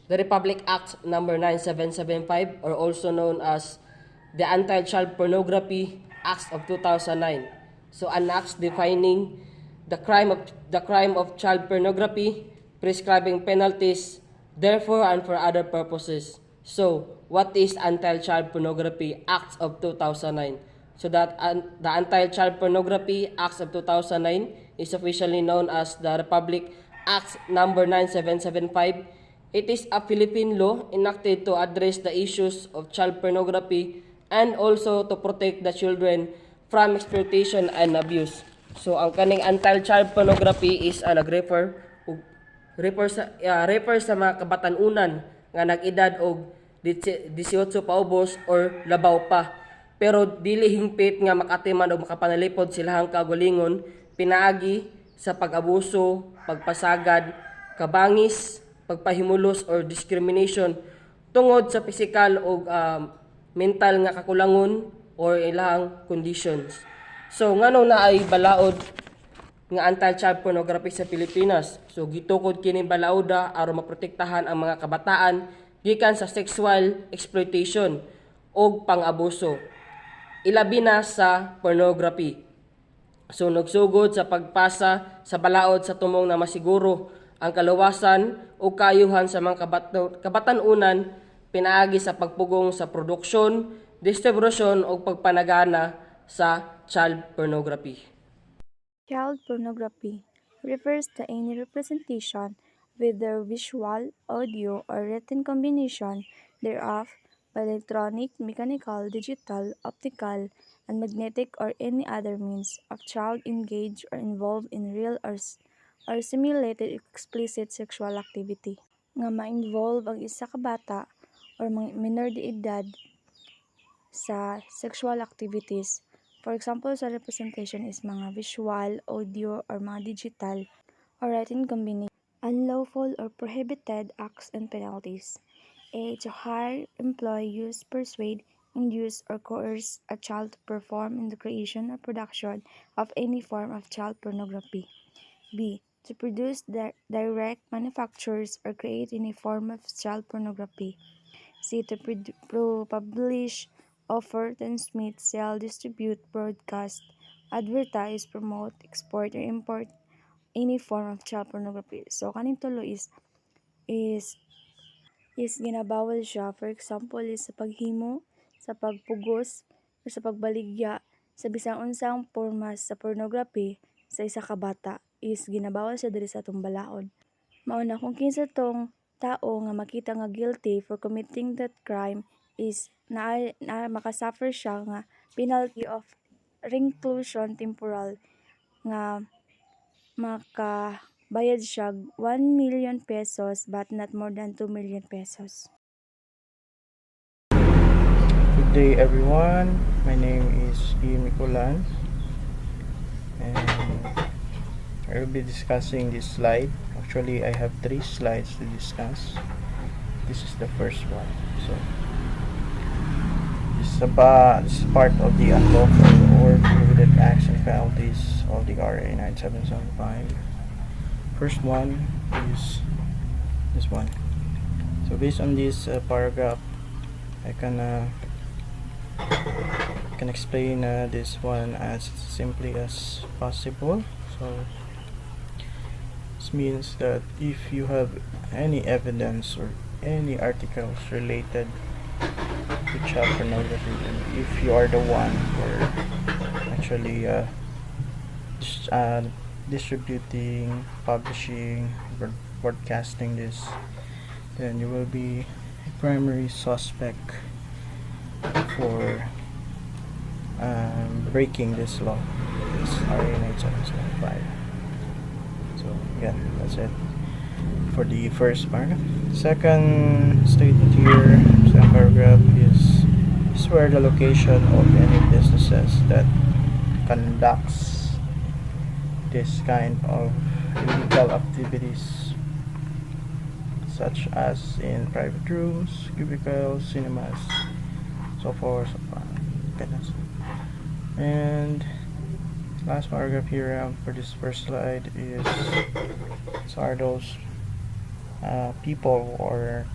the Republic Act number 9775, or also known as the Anti-Child Pornography Acts of 2009. So an act defining the crime of child pornography, prescribing penalties, therefore and for other purposes. So, what is Anti-Child Pornography Acts of 2009? So the Anti-Child Pornography Acts of 2009 is officially known as the Republic Act number 9775. It is a Philippine law enacted to address the issues of child pornography and also to protect the children from exploitation and abuse. So ang kaning anti-child pornography is refer sa mga kabatanunan nga nag-edad og 18 paubos or labaw pa. Pero dili hingpit nga makatiman o makapanalipod silahang kaugalingon pinaagi sa pag-abuso, pagpasagad, kabangis, pagpahimulos or discrimination tungod sa physical o mental nga kakulangon or ilang conditions. So ngano na ay balaod nga anti-child pornography sa Pilipinas. So gitukod kini balaoda aron maprotektahan ang mga kabataan gikan sa sexual exploitation o pang-abuso. Ilabi na sa pornography. So nagsugod sa pagpasa sa balaod sa tumong na masiguro ang kaluwasan o kayuhan sa mga kabatanunan pinaagi sa pagpugong sa produksyon, distribusyon o pagpanagana sa child pornography. Child pornography refers to any representation, whether visual, audio, or written combination thereof, by electronic, mechanical, digital, optical, and magnetic or any other means, of child engaged or involved in real or simulated explicit sexual activity nga ma-involve ang isa ka bata or minor de edad sa sexual activities. For example, sa representation is mga visual, audio, or mga digital or written combination. Unlawful or prohibited acts and penalties. A. To hire, employ, use, persuade, induce, or coerce a child to perform in the creation or production of any form of child pornography. B. To produce, direct, manufactures, or create any form of child pornography. C. To publish, offer, transmit, sell, distribute, broadcast, advertise, promote, export, or import any form of child pornography. So kaning tulo is ginabawal siya. For example, is sa paghimo, sa pagpugos, o sa pagbaligya sa bisang unsang formas sa pornography sa isa ka bata is ginabawal siya diri sa atong balaod. Mao na kung kinsa tong tao nga makita nga guilty for committing that crime is na makasuffer siya nga penalty of reclusion temporal nga makabayad siya 1 million pesos but not more than 2 million pesos. Good day everyone, my name is Ian Micolan and I will be discussing this slide. Actually, I have 3 slides to discuss. This is the first one. So, this is part of the unlawful or prohibited acts and penalties of the RA 9775. First one is this one. So, based on this paragraph, I can explain this one as simply as possible. So, this means that if you have any evidence or any articles related to child pornography, and if you are the one who are actually distributing, publishing, broadcasting this, then you will be a primary suspect for breaking this law, this RA 9775. So yeah, that's it for the first paragraph. Second statement here, second paragraph is where the location of any businesses that conducts this kind of illegal activities, such as in private rooms, cubicles, cinemas, so forth, so on. And last paragraph here for this first slide is are those people who are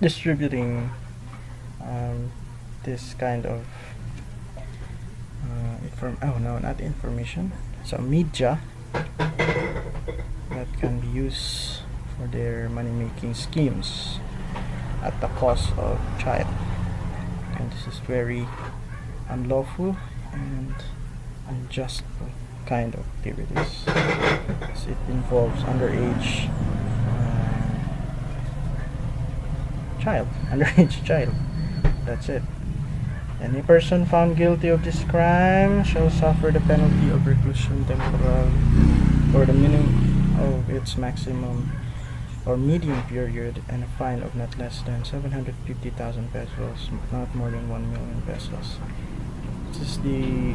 distributing this kind of not information, so media that can be used for their money making schemes at the cost of child. And this is very unlawful and unjust kind of activities, as it involves underage underage child. That's it. Any person found guilty of this crime shall suffer the penalty of reclusion temporal for the minimum of its maximum or medium period, and a fine of not less than 750,000 pesos, not more than 1 million pesos. This is the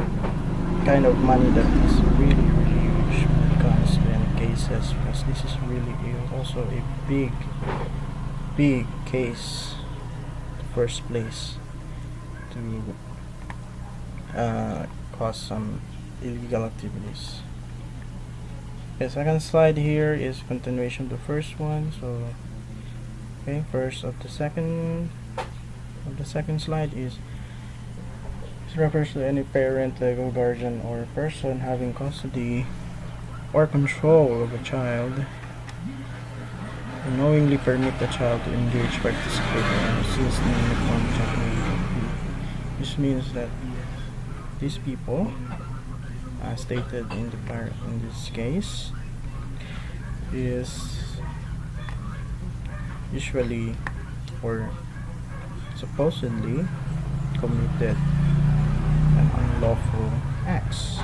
kind of money that is really, really huge when it comes to any cases, because this is really also a big case in the first place to cause some illegal activities. The second slide here is continuation of the first one. So first of the second slide is this refers to any parent, legal guardian, or person having custody or control of a child who knowingly permit the child to engage, participate, or assist in any form of child activity. This means that these people, stated in this case, is usually or supposedly committed an unlawful acts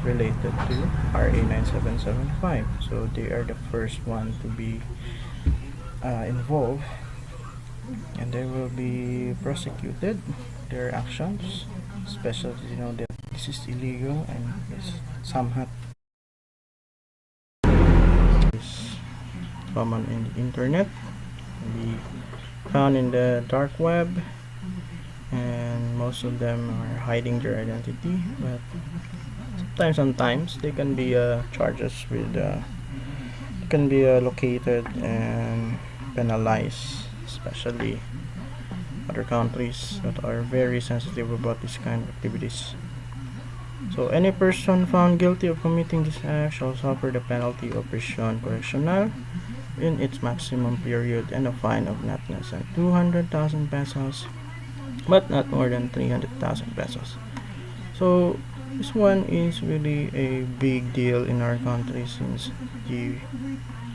related to RA 9775. So they are the first one to be involved, and they will be prosecuted their actions, especially that this is illegal and is somehow is common in the internet, be found in the dark web, and most of them are hiding their identity, but sometimes they can be charges with can be located and penalized, especially other countries that are very sensitive about this kind of activities. So any person found guilty of committing this act shall suffer the penalty of prison correctional in its maximum period, and a fine of not less than 200,000 pesos but not more than 300,000 pesos. So this one is really a big deal in our country, since the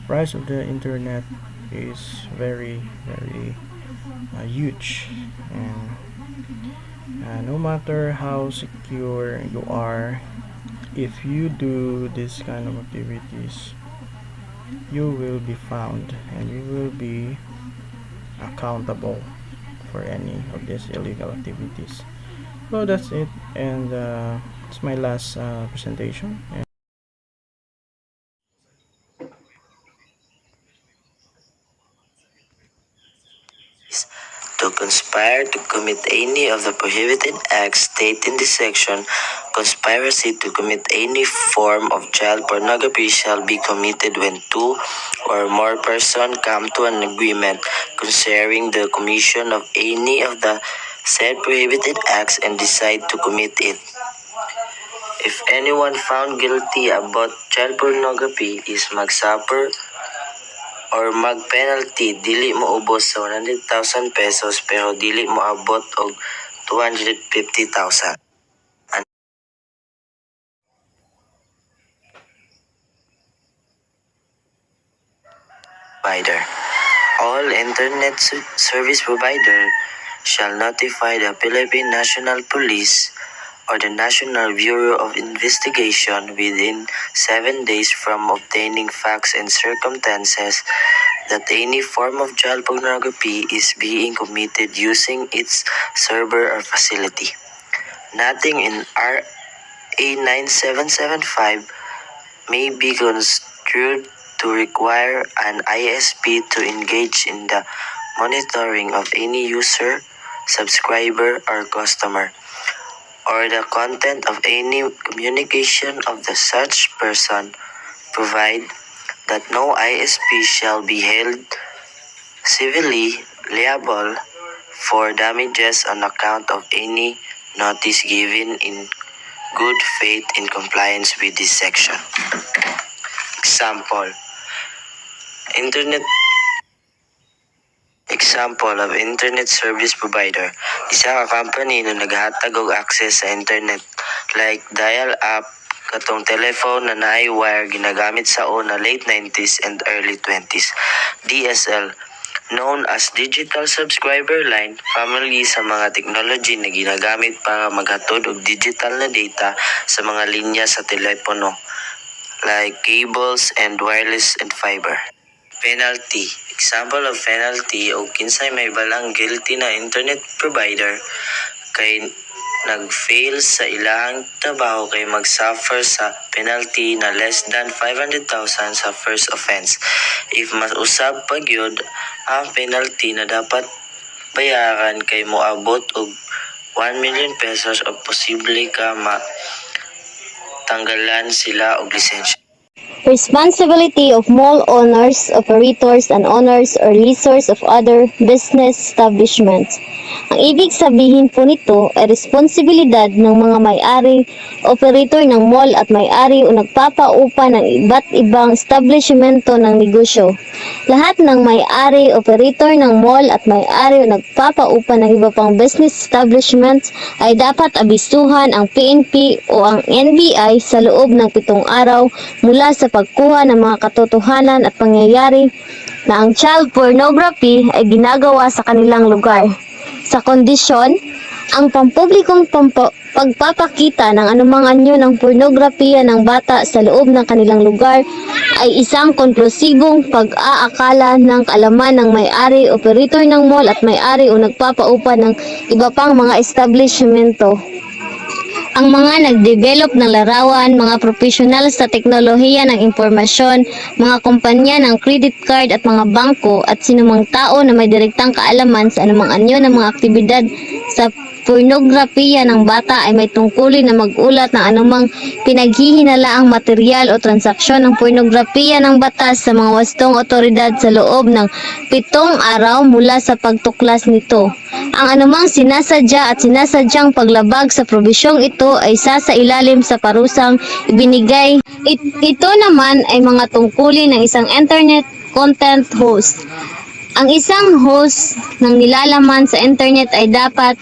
price of the internet is very huge, and no matter how secure you are, if you do this kind of activities, you will be found and you will be accountable for any of these illegal activities. So that's it, and it's my last presentation. To conspire to commit any of the prohibited acts stated in this section, conspiracy to commit any form of child pornography shall be committed when two or more persons come to an agreement concerning the commission of any of the said prohibited acts and decide to commit it. If anyone found guilty about child pornography is magsuffer or mag-penalty, dili mo ubos sa 100,000 pesos pero dili mo abot og 250,000. Provider. All internet service provider shall notify the Philippine National Police or the National Bureau of Investigation within 7 days from obtaining facts and circumstances that any form of child pornography is being committed using its server or facility. Nothing in RA 9775 may be construed to require an ISP to engage in the monitoring of any user, subscriber, or customer, or the content of any communication of the such person, provide that no ISP shall be held civilly liable for damages on account of any notice given in good faith in compliance with this section. Example, internet Example of internet service provider. Isa ka company na naghatag og access sa internet like dial-up katong telephone na naay wire ginagamit sa una late 90s and early 20s. DSL, known as Digital Subscriber Line, family sa mga technology na ginagamit para maghatod og digital na data sa mga linya sa telepono like cables and wireless and fiber. Penalty. Example of penalty o kinsay may balang guilty na internet provider kay nag-fail sa ilang trabaho kay mag-suffer sa penalty na less than 500,000 sa first offense. If mas usab pa gyud ang penalty na dapat bayaran kay moabot og 1 million pesos o posible ka matanggalan sila og lisensya. Responsibility of mall owners, operators, and owners or lessors of other business establishments. Ang ibig sabihin po nito ay responsibilidad ng mga may-ari, operator ng mall at may-ari o nagpapaupa ng iba't ibang establishmento ng negosyo. Lahat ng may-ari, operator ng mall at may-ari o nagpapaupa ng iba pang business establishments ay dapat abisuhan ang PNP o ang NBI sa loob ng 7 araw mula sa pagkuha ng mga katotohanan at pangyayari na ang child pornography ay ginagawa sa kanilang lugar. Sa kondisyon, ang pampublikong pagpapakita ng anumang anyo ng pornografiya ng bata sa loob ng kanilang lugar ay isang konklusibong pag-aakala ng kaalaman ng may-ari, operator ng mall at may-ari o nagpapaupa ng iba pang mga establishmento. Ang mga nag-develop ng larawan, mga profesional sa teknolohiya ng impormasyon, mga kumpanya ng credit card at mga bangko at sinumang tao na may direktang kaalaman sa anumang anyo ng mga aktibidad sa pornografiya ng bata ay may tungkulin na mag-ulat ng anumang pinaghihinalaang material o transaksyon ng pornografiya ng batas sa mga wastong otoridad sa loob ng 7 araw mula sa pagtuklas nito. Ang anumang sinasadya at sinasadyang paglabag sa probisyong ito ay sasailalim sa parusang ibinigay. Ito naman ay mga tungkulin ng isang internet content host. Ang isang host ng nilalaman sa internet ay dapat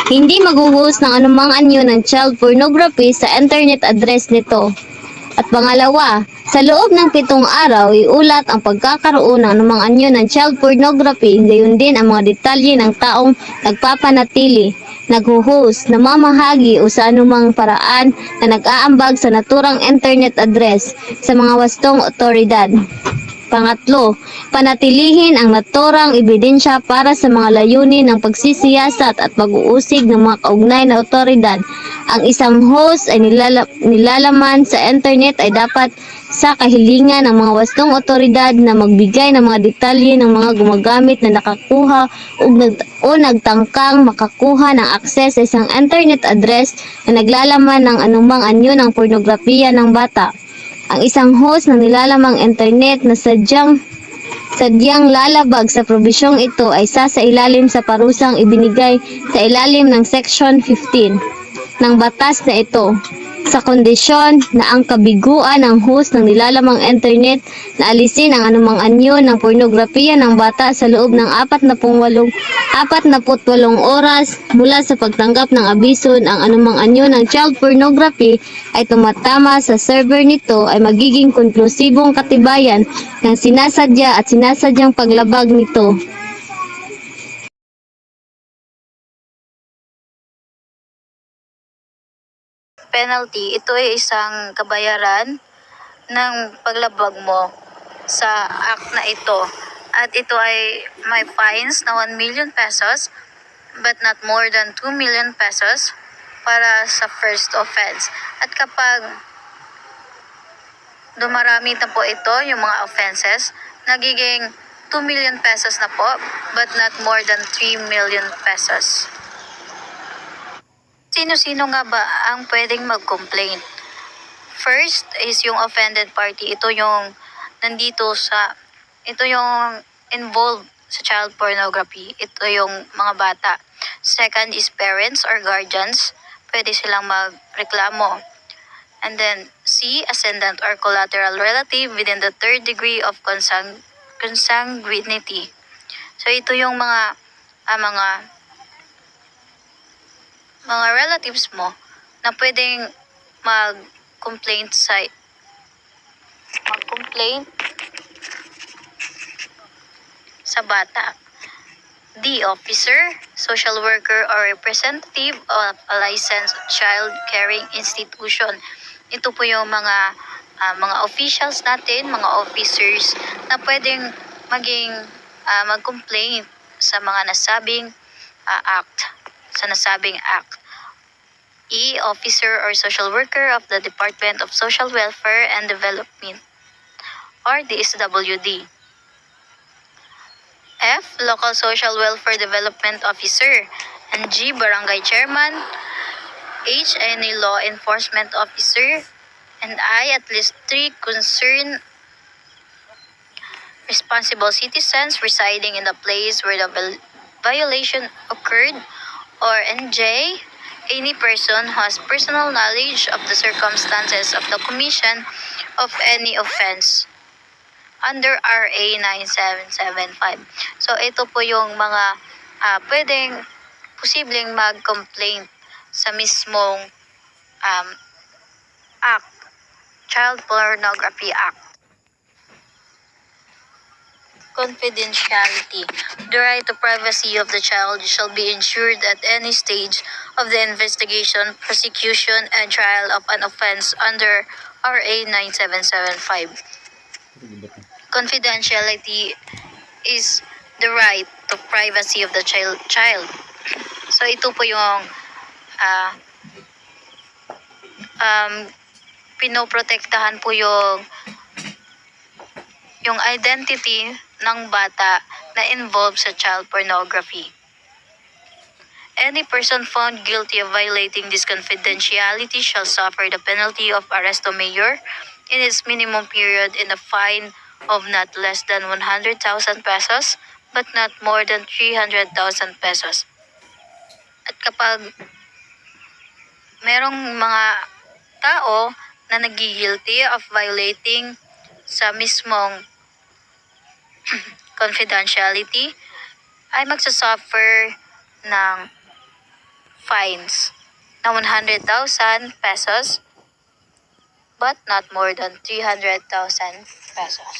hindi mag-host ng anumang anyo ng child pornography sa internet address nito. At pangalawa, sa loob ng 7 araw, iulat ang pagkakaroon ng anumang anyo ng child pornography, gayon din ang mga detalye ng taong nagpapanatili, nagho-host, namamahagi o sa anumang paraan na nag-aambag sa naturang internet address sa mga wastong otoridad. Pangatlo, panatilihin ang naturang ebidensya para sa mga layunin ng pagsisiyasat at pag-uusig ng mga kaugnay na otoridad. Ang isang host ay nilalaman sa internet ay dapat sa kahilingan ng mga wastong otoridad na magbigay ng mga detalye ng mga gumagamit na nakakuha o nagtangkang makakuha ng akses sa isang internet address na naglalaman ng anumang anyo ng pornografiya ng bata. Ang isang host ng nilalamang internet na sadyang lalabag sa probisyong ito ay sasailalim sa parusang ibinigay sa ilalim ng Section 15 ng batas na ito, sa kondisyon na ang kabiguan ng host ng nilalamang internet na alisin ang anumang anyo ng pornografiya ng bata sa loob ng 48 oras mula sa pagtanggap ng abiso ng anumang anyo ng child pornography ay tumatama sa server nito ay magiging konklusibong katibayan ng sinasadya at sinasadyang paglabag nito. Penalty, ito ay isang kabayaran ng paglabag mo sa act na ito. At ito ay may fines na 1 million pesos but not more than 2 million pesos para sa first offense. At kapag dumarami na po ito, yung mga offenses, nagiging 2 million pesos na po but not more than 3 million pesos. Sino-sino nga ba ang pwedeng mag-complain? First is yung offended party. Ito yung involved sa child pornography. Ito yung mga bata. Second is parents or guardians. Pwede silang magreklamo. And then C, ascendant or collateral relative within the third degree of consanguinity. So ito yung mga relatives mo na pwedeng mag-complaint sa bata. D, officer, social worker, or representative of a licensed child caring institution. Ito po yung mga officials natin, mga officers na pwedeng mag-complain sa mga nasabing act. E, officer or social worker of the Department of Social Welfare and Development, or DSWD. F, local social welfare development officer. And G, barangay chairman. H, any law enforcement officer. And I, at least 3 concerned responsible citizens residing in the place where the violation occurred. Or and J, any person who has personal knowledge of the circumstances of the commission of any offense under RA 9775. So ito po yung mga pwedeng posibleng mag-complaint sa mismong act, Child Pornography Act. Confidentiality. The right to privacy of the child shall be ensured at any stage of the investigation, prosecution, and trial of an offense under RA 9775. Confidentiality is the right to privacy of the child. So ito po yung pinoprotektahan po yung identity ng bata na involved sa child pornography. Any person found guilty of violating this confidentiality shall suffer the penalty of arresto mayor in its minimum period in a fine of not less than 100,000 pesos but not more than 300,000 pesos. At kapag merong mga tao na nagigilty of violating sa mismong confidentiality, ay magsasuffer ng fines na 100,000 pesos but not more than 300,000 pesos.